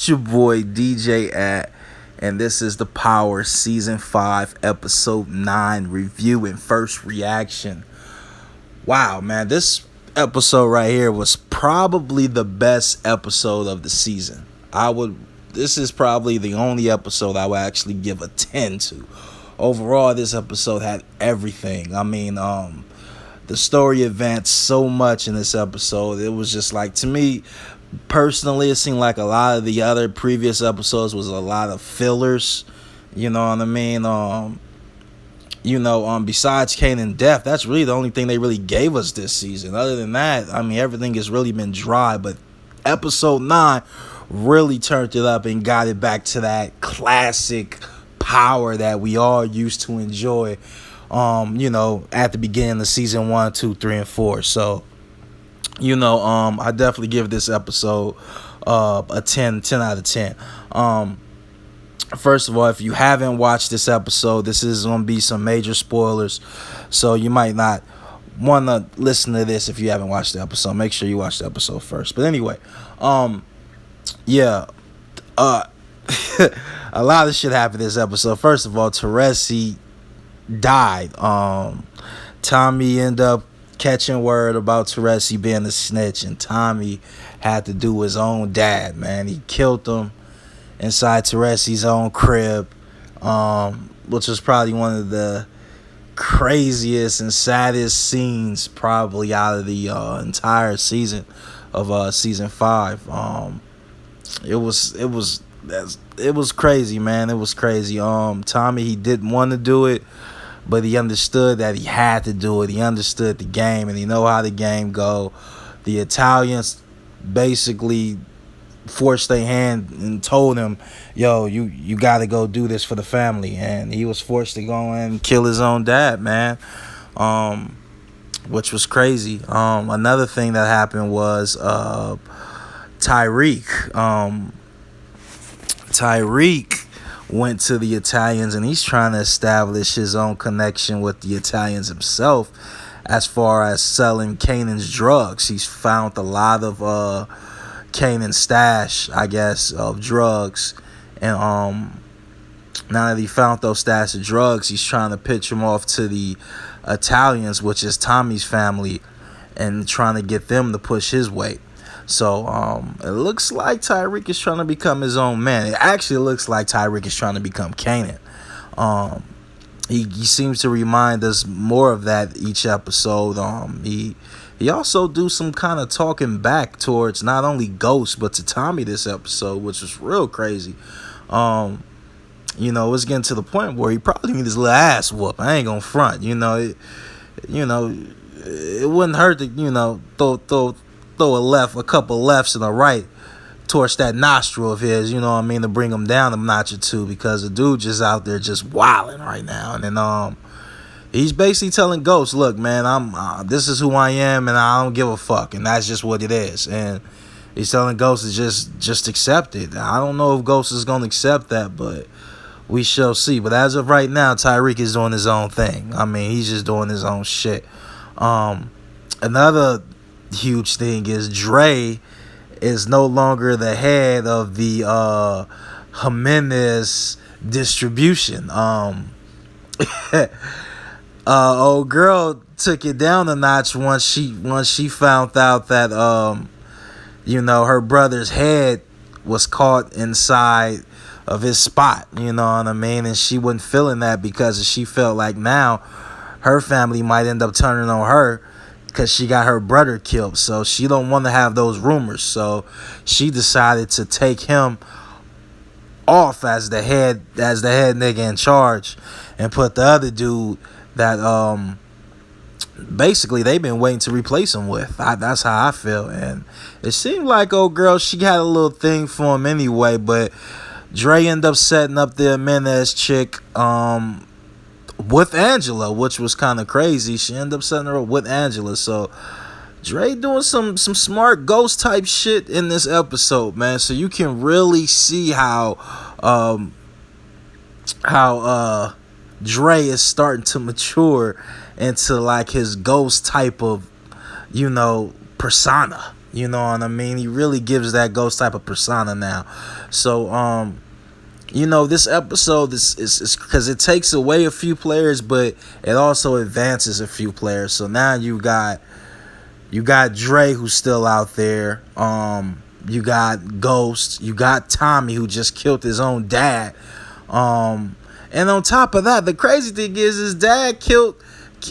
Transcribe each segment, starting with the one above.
It's your boy DJ and this is the Power Season 5, Episode 9 review and first reaction. Wow, man, this episode right here was probably the best episode of the season. This is probably the only episode I would actually give a 10 to. Overall, this episode had everything. The story advanced so much in this episode. It was just like, to me, personally, it seemed like a lot of the other previous episodes was a lot of fillers. You know what I mean? Besides Kanan's death, that's really the only thing they really gave us this season. Other than that, everything has really been dry. But episode 9 really turned it up and got it back to that classic power that we all used to enjoy. At the beginning of season 1, 2, 3, and 4. So, I definitely give this episode a 10 out of 10. First of all, if you haven't watched this episode, this is going to be some major spoilers. So you might not want to listen to this if you haven't watched the episode. Make sure you watch the episode first. But anyway, a lot of shit happened this episode. First of all, Teresi died. Tommy ended up catching word about Teresi being a snitch, and Tommy had to do his own dad, man. He killed him inside Teresi's own crib, which was probably one of the craziest and saddest scenes probably out of the entire season of season 5. It was crazy, man. It was crazy. Tommy, he didn't want to do it, but he understood that he had to do it. He understood the game, and he know how the game go. The Italians basically forced their hand and told him, yo, you got to go do this for the family. And he was forced to go and kill his own dad, man, which was crazy. Another thing that happened was Tyreek. Tyreek went to the Italians, and he's trying to establish his own connection with the Italians himself as far as selling Kanan's drugs. He's found a lot of Kanan's stash, I guess, of drugs. And now that he found those stash of drugs, he's trying to pitch them off to the Italians, which is Tommy's family, and trying to get them to push his weight. So it looks like Tyreek is trying to become his own man. It actually looks like Tyreek is trying to become Kanan. He seems to remind us more of that each episode. He also do some kind of talking back towards not only Ghost but to Tommy this episode, which was real crazy. It's getting to the point where he probably needs his little ass whoop. I ain't gonna front. It wouldn't hurt to throw a couple lefts and a right towards that nostril of his, to bring him down a notch or two, because the dude just out there just wilding right now. And then he's basically telling Ghost, look, man, this is who I am, and I don't give a fuck, and that's just what it is. And he's telling Ghost to just accept it. I don't know if Ghost is gonna accept that, but we shall see. But as of right now, Tyreek is doing his own thing. He's just doing his own shit. Another huge thing is Dre is no longer the head of the Jimenez distribution. Old girl took it down a notch once she found out that her brother's head was caught inside of his spot, and she wasn't feeling that, because she felt like now her family might end up turning on her because she got her brother killed. So she don't want to have those rumors. So she decided to take him off as the head nigga in charge, and put the other dude that basically they've been waiting to replace him with. That's how I feel. And it seemed like old girl, she had a little thing for him anyway, but Dre ended up setting up the Jimenez chick with Angela, which was kind of crazy. She ended up setting her up with Angela. So Dre doing some smart Ghost type shit in this episode, man. So you can really see how Dre is starting to mature into like his Ghost type of persona. You know what I mean? He really gives that ghost type of persona now. So you know, this episode is because it takes away a few players, but it also advances a few players. So now you got Dre, who's still out there. You got Ghost. You got Tommy, who just killed his own dad. And on top of that, the crazy thing is his dad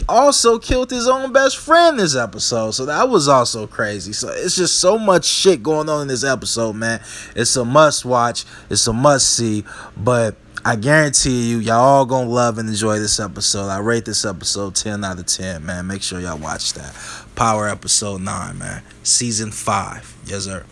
also killed his own best friend this episode. So that was also crazy. So it's just so much shit going on in this episode, man. It's a must watch. It's a must see. But I guarantee you, y'all all gonna love and enjoy this episode. I rate this episode 10 out of 10, man. Make sure y'all watch that. Power episode 9, man. Season 5. Yes, sir.